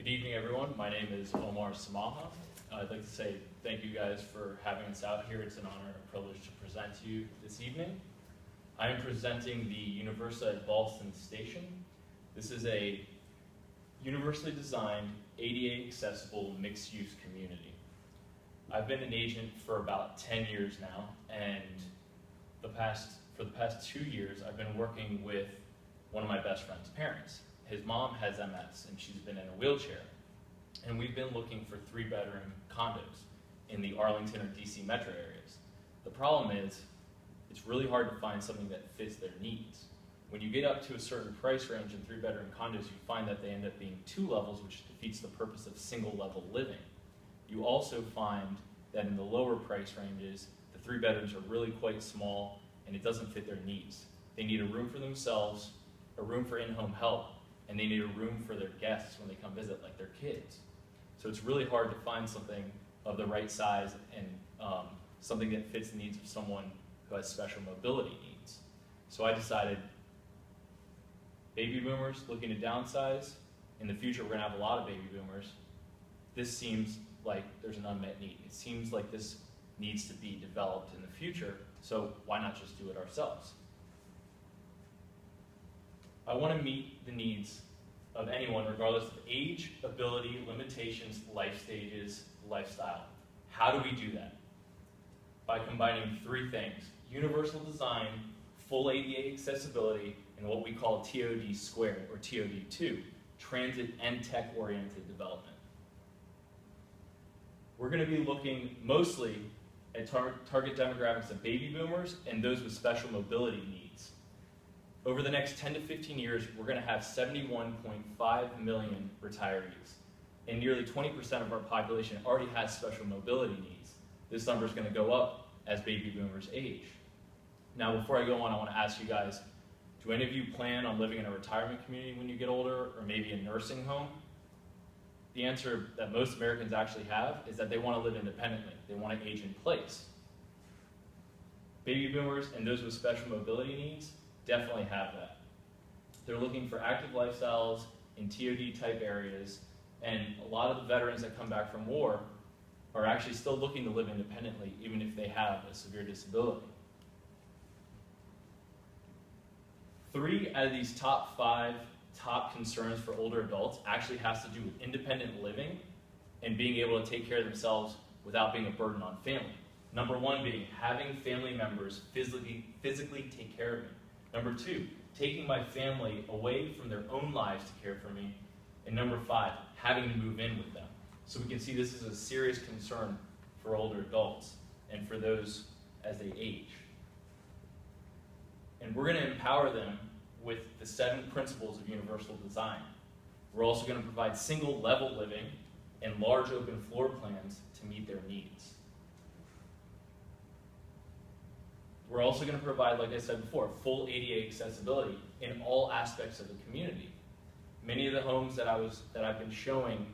Good evening, everyone. My name is Omar Samaha. I'd like to say thank you guys for having us out here. It's an honor and a privilege to present to you this evening. I am presenting the Universa at Ballston Station. This is a universally designed, ADA accessible, mixed-use community. I've been an agent for about 10 years now, and for the past 2 years, I've been working with one of my best friend's parents. His mom has MS, and she's been in a wheelchair. And we've been looking for 3-bedroom condos in the Arlington or DC metro areas. The problem is, it's really hard to find something that fits their needs. When you get up to a certain price range in 3-bedroom condos, you find that they end up being 2 levels, which defeats the purpose of single-level living. You also find that in the lower price ranges, the 3 bedrooms are really quite small, and it doesn't fit their needs. They need a room for themselves, a room for in-home help, and they need a room for their guests when they come visit, like their kids. So it's really hard to find something of the right size and something that fits the needs of someone who has special mobility needs. So I decided, baby boomers looking to downsize. In the future, we're gonna have a lot of baby boomers. This seems like there's an unmet need. It seems like this needs to be developed in the future, so why not just do it ourselves? I want to meet the needs of anyone regardless of age, ability, limitations, life stages, lifestyle. How do we do that? By combining 3 things: universal design, full ADA accessibility, and what we call TOD squared, or TOD2, transit and tech-oriented development. We're going to be looking mostly at target demographics of baby boomers and those with special mobility needs. Over the next 10 to 15 years, we're going to have 71.5 million retirees, and nearly 20% of our population already has special mobility needs. This number is going to go up as baby boomers age. Now, before I go on, I want to ask you guys, do any of you plan on living in a retirement community when you get older, or maybe a nursing home? The answer that most Americans actually have is that they want to live independently. They want to age in place. Baby boomers and those with special mobility needs definitely have that. They're looking for active lifestyles in TOD type areas, and a lot of the veterans that come back from war are actually still looking to live independently, even if they have a severe disability. 3 out of these top 5 top concerns for older adults actually has to do with independent living and being able to take care of themselves without being a burden on family. Number 1 being having family members physically take care of me. Number 2, taking my family away from their own lives to care for me. And number 5, having to move in with them. So we can see this is a serious concern for older adults and for those as they age. And we're going to empower them with the 7 principles of universal design. We're also going to provide single-level living and large open floor plans to meet their needs. We're also going to provide, like I said before, full ADA accessibility in all aspects of the community. Many of the homes that I've been showing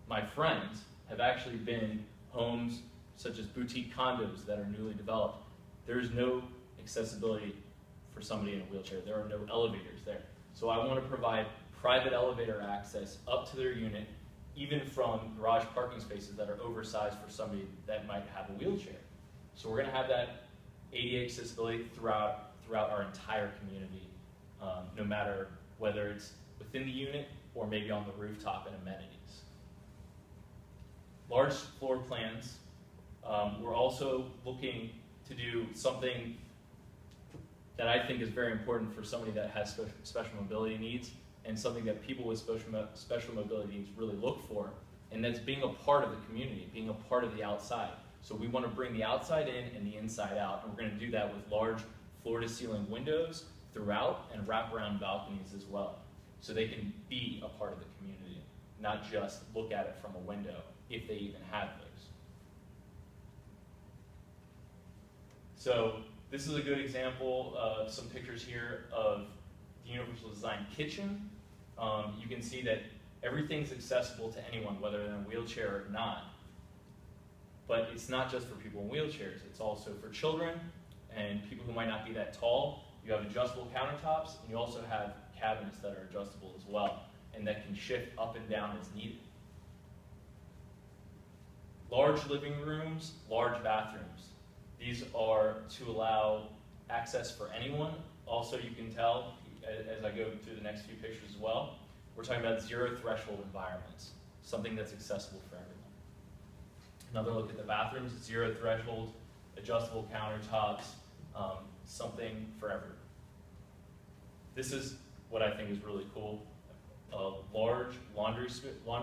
my friends have actually been homes such as boutique condos that are newly developed. There is no accessibility for somebody in a wheelchair. There are no elevators there. So I want to provide private elevator access up to their unit, even from garage parking spaces that are oversized for somebody that might have a wheelchair. So we're going to have that ADA accessibility throughout our entire community, no matter whether it's within the unit or maybe on the rooftop and amenities. Large floor plans. We're also looking to do something that I think is very important for somebody that has special mobility needs, and something that people with special mobility needs really look for, and that's being a part of the community, being a part of the outside. So we want to bring the outside in and the inside out, and we're going to do that with large floor-to-ceiling windows throughout and wraparound balconies as well, so they can be a part of the community, not just look at it from a window, if they even have those. So this is a good example of some pictures here of the universal design kitchen. You can see that everything's accessible to anyone, whether they're in a wheelchair or not. But it's not just for people in wheelchairs, it's also for children and people who might not be that tall. You have adjustable countertops, and you also have cabinets that are adjustable as well, and that can shift up and down as needed. Large living rooms, large bathrooms. These are to allow access for anyone. Also, you can tell, as I go through the next few pictures as well, we're talking about zero threshold environments, something that's accessible for everyone. Another look at the bathrooms, zero threshold, adjustable countertops, something for everyone. This is what I think is really cool, a large laundry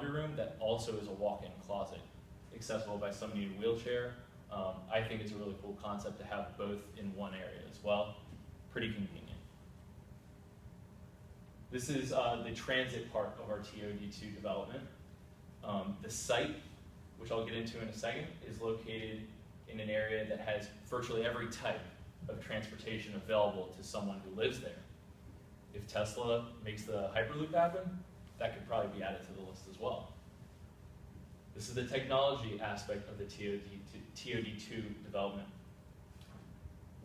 room that also is a walk-in closet, accessible by somebody in a wheelchair. I think it's a really cool concept to have both in one area as well. Pretty convenient. This is the transit part of our TOD2 development. The site, which I'll get into in a second, is located in an area that has virtually every type of transportation available to someone who lives there. If Tesla makes the Hyperloop happen, that could probably be added to the list as well. This is the technology aspect of the TOD2 development.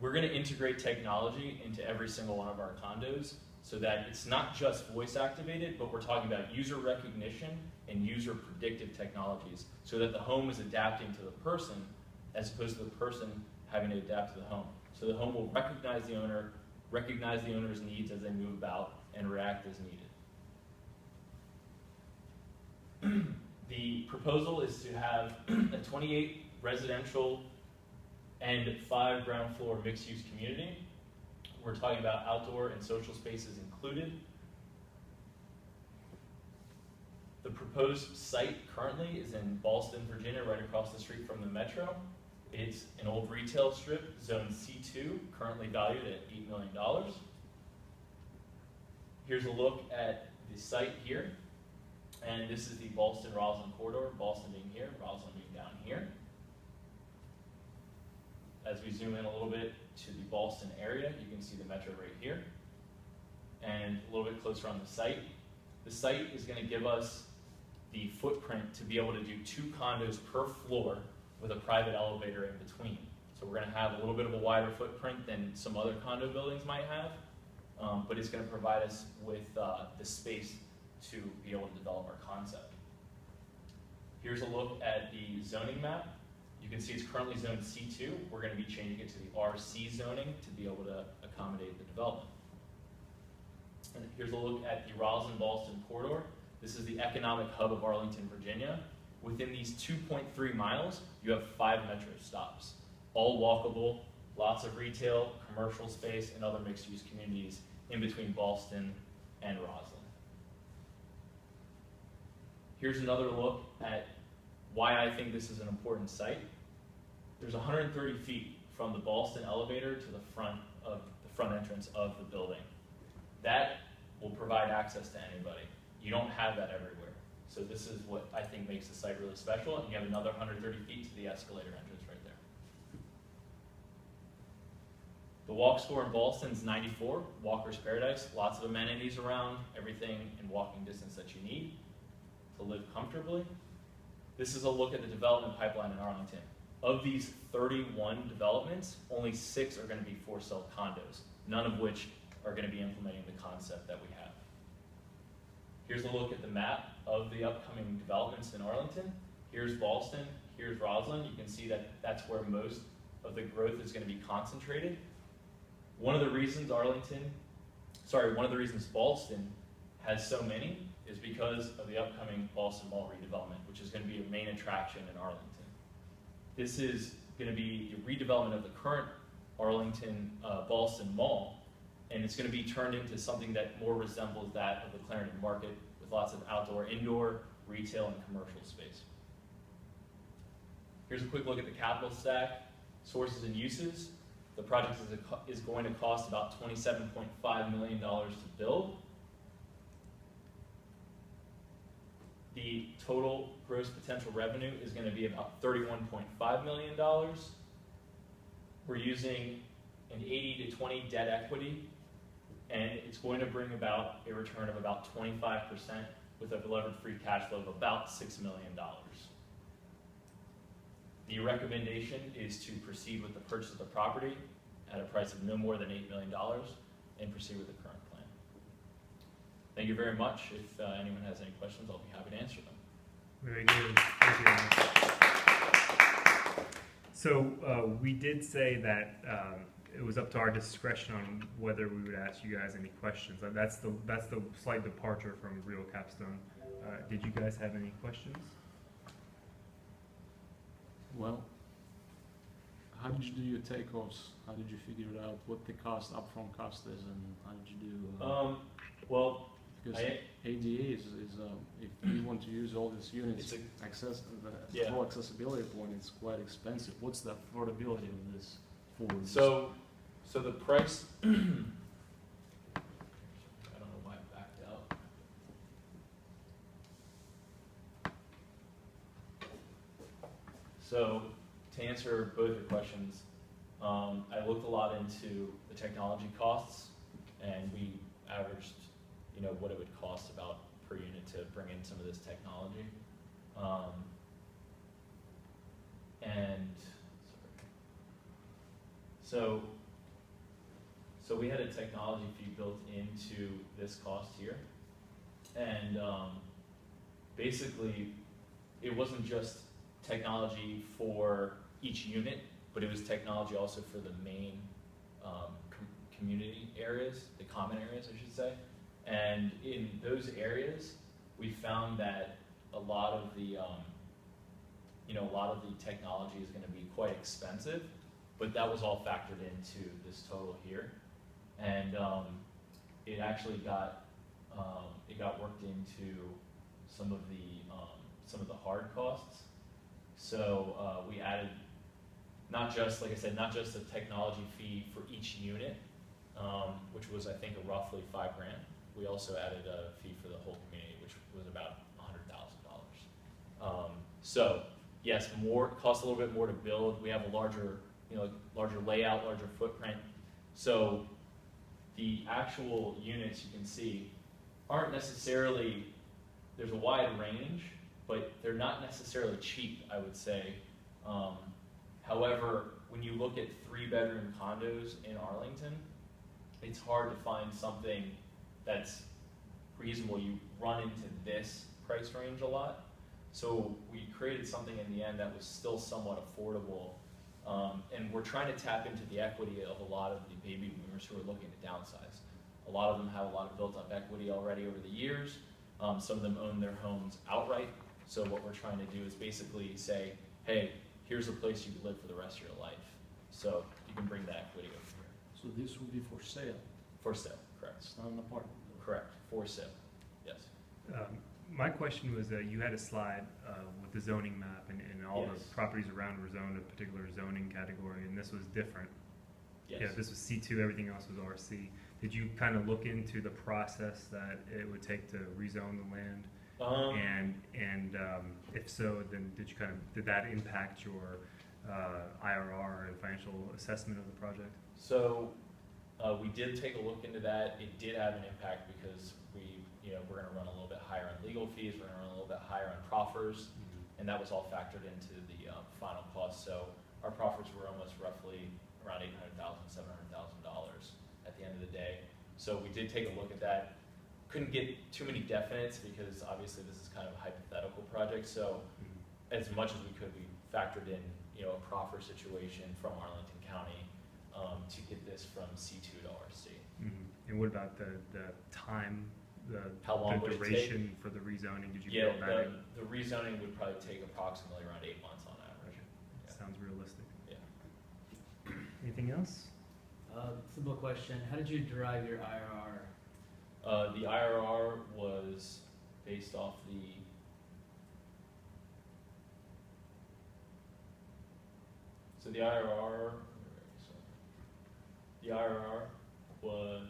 We're going to integrate technology into every single one of our condos so that it's not just voice activated, but we're talking about user recognition and user predictive technologies so that the home is adapting to the person as opposed to the person having to adapt to the home. So the home will recognize the owner, recognize the owner's needs as they move about, and react as needed. The proposal is to have a 28 residential and 5 ground floor mixed-use community. We're talking about outdoor and social spaces included. The proposed site currently is in Ballston, Virginia, right across the street from the metro. It's an old retail strip, zone C2, currently valued at $8 million. Here's a look at the site here. And this is the Ballston-Roslyn corridor, Ballston being here, Roslyn being down here. As we zoom in a little bit to the Ballston area, you can see the metro right here. And a little bit closer on the site. The site is going to give us the footprint to be able to do 2 condos per floor with a private elevator in between. So we're going to have a little bit of a wider footprint than some other condo buildings might have, but it's going to provide us with the space to be able to develop our concept. Here's a look at the zoning map. You can see it's currently zoned C2. We're going to be changing it to the RC zoning to be able to accommodate the development. And here's a look at the Roslyn-Ballston corridor. This is the economic hub of Arlington, Virginia. Within these 2.3 miles, you have 5 metro stops, all walkable, lots of retail, commercial space, and other mixed-use communities in between Ballston and Roslyn. Here's another look at why I think this is an important site. There's 130 feet from the Ballston elevator to the front entrance of the building. That will provide access to anybody. You don't have that everywhere. So this is what I think makes the site really special, and you have another 130 feet to the escalator entrance right there. The walk score in Ballston is 94, Walker's Paradise, lots of amenities around, everything in walking distance that you need to live comfortably. This is a look at the development pipeline in Arlington. Of these 31 developments, only 6 are going to be for-sale condos, none of which are going to be implementing the concept that we have. Here's a look at the map of the upcoming developments in Arlington. Here's Ballston, here's Roslyn. You can see that that's where most of the growth is going to be concentrated. One of the reasons Ballston has so many is because of the upcoming Ballston Mall redevelopment, which is going to be a main attraction in Arlington. This is going to be a redevelopment of the current Arlington Ballston Mall, and it's going to be turned into something that more resembles that of the Clarendon Market with lots of outdoor, indoor, retail, and commercial space. Here's a quick look at the capital stack, sources and uses. The project is going to cost about $27.5 million to build. The total gross potential revenue is going to be about $31.5 million. We're using an 80 to 20 debt equity, and it's going to bring about a return of about 25% with a levered free cash flow of about $6 million. The recommendation is to proceed with the purchase of the property at a price of no more than $8 million and proceed with the current plan. Thank you very much. If anyone has any questions, I'll be happy to answer them. Very good. Thank you. We did say that it was up to our discretion on whether we would ask you guys any questions. That's the slight departure from real Capstone. Did you guys have any questions? Well, how did you do your takeoffs? How did you figure it out what the upfront cost is, and how did you do? Well, because ADA is if you want to use all these units, the whole accessibility point is quite expensive. What's the affordability of this for? So the price. I don't know why I backed out. So to answer both your questions, I looked a lot into the technology costs, and we averaged, what it would cost about per unit to bring in some of this technology. So we had a technology fee built into this cost here, and basically it wasn't just technology for each unit, but it was technology also for the main community areas, the common areas, I should say. And in those areas, we found that a lot of the technology is going to be quite expensive, but that was all factored into this total here, and it actually got worked into some of the hard costs. So we added not just a technology fee for each unit, which was I think roughly $5,000. We also added a fee for the whole community, which was about $100,000. So yes, cost a little bit more to build. We have a larger layout, larger footprint. So the actual units you can see aren't necessarily, there's a wide range, but they're not necessarily cheap, I would say. However, when you look at 3-bedroom condos in Arlington, it's hard to find something that's reasonable. You run into this price range a lot. So we created something in the end that was still somewhat affordable. And we're trying to tap into the equity of a lot of the baby boomers who are looking to downsize. A lot of them have a lot of built-up equity already over the years. Some of them own their homes outright. So what we're trying to do is basically say, hey, here's a place you can live for the rest of your life. So you can bring that equity over here. So this will be for sale? For sale, correct. It's not an apartment? Correct, for sale, yes. My question was that you had a slide with the zoning map, and all Yes. the properties around were zoned a particular zoning category, and this was different. Yes. Yeah, this was C2, everything else was RC. Did you kind of look into the process that it would take to rezone the land? If so, then did that impact your IRR and financial assessment of the project? So we did take a look into that. It did have an impact because we're going to run a little bit higher on legal fees. We're going to run a little bit higher on proffers, and that was all factored into the final cost. So our proffers were almost roughly around $800,000, $700,000 at the end of the day. So we did take a look at that. Couldn't get too many definites because obviously this is kind of a hypothetical project. So as much as we could, we factored in a proffer situation from Arlington County to get this from C2 to RC. And what about the time, How long would it duration for the rezoning? Did you build that in? The rezoning would probably take approximately around 8 months on average. Yeah. Sounds realistic. Yeah. Anything else? Simple question. How did you derive your IRR? The IRR was based off so the IRR was,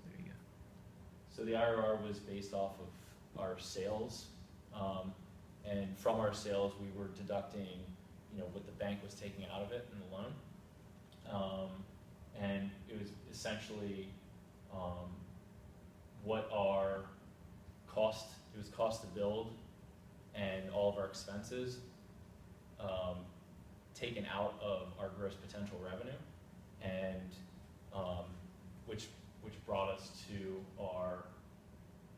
There you go. so the IRR was based off of our sales, and from our sales we were deducting, what the bank was taking out of it in the loan, and it was essentially what our cost, it was cost to build and all of our expenses taken out of our gross potential revenue, and which brought us to our,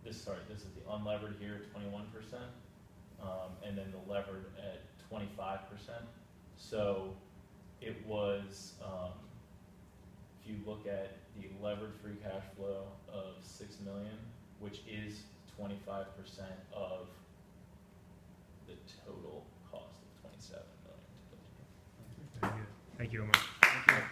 this is the unlevered here at 21%, and then the levered at 25%. So it was, if you look at the levered free cash flow of 6 million, which is 25% of the total cost of 27 million to build. Very good. Thank you, Omar. Thank you.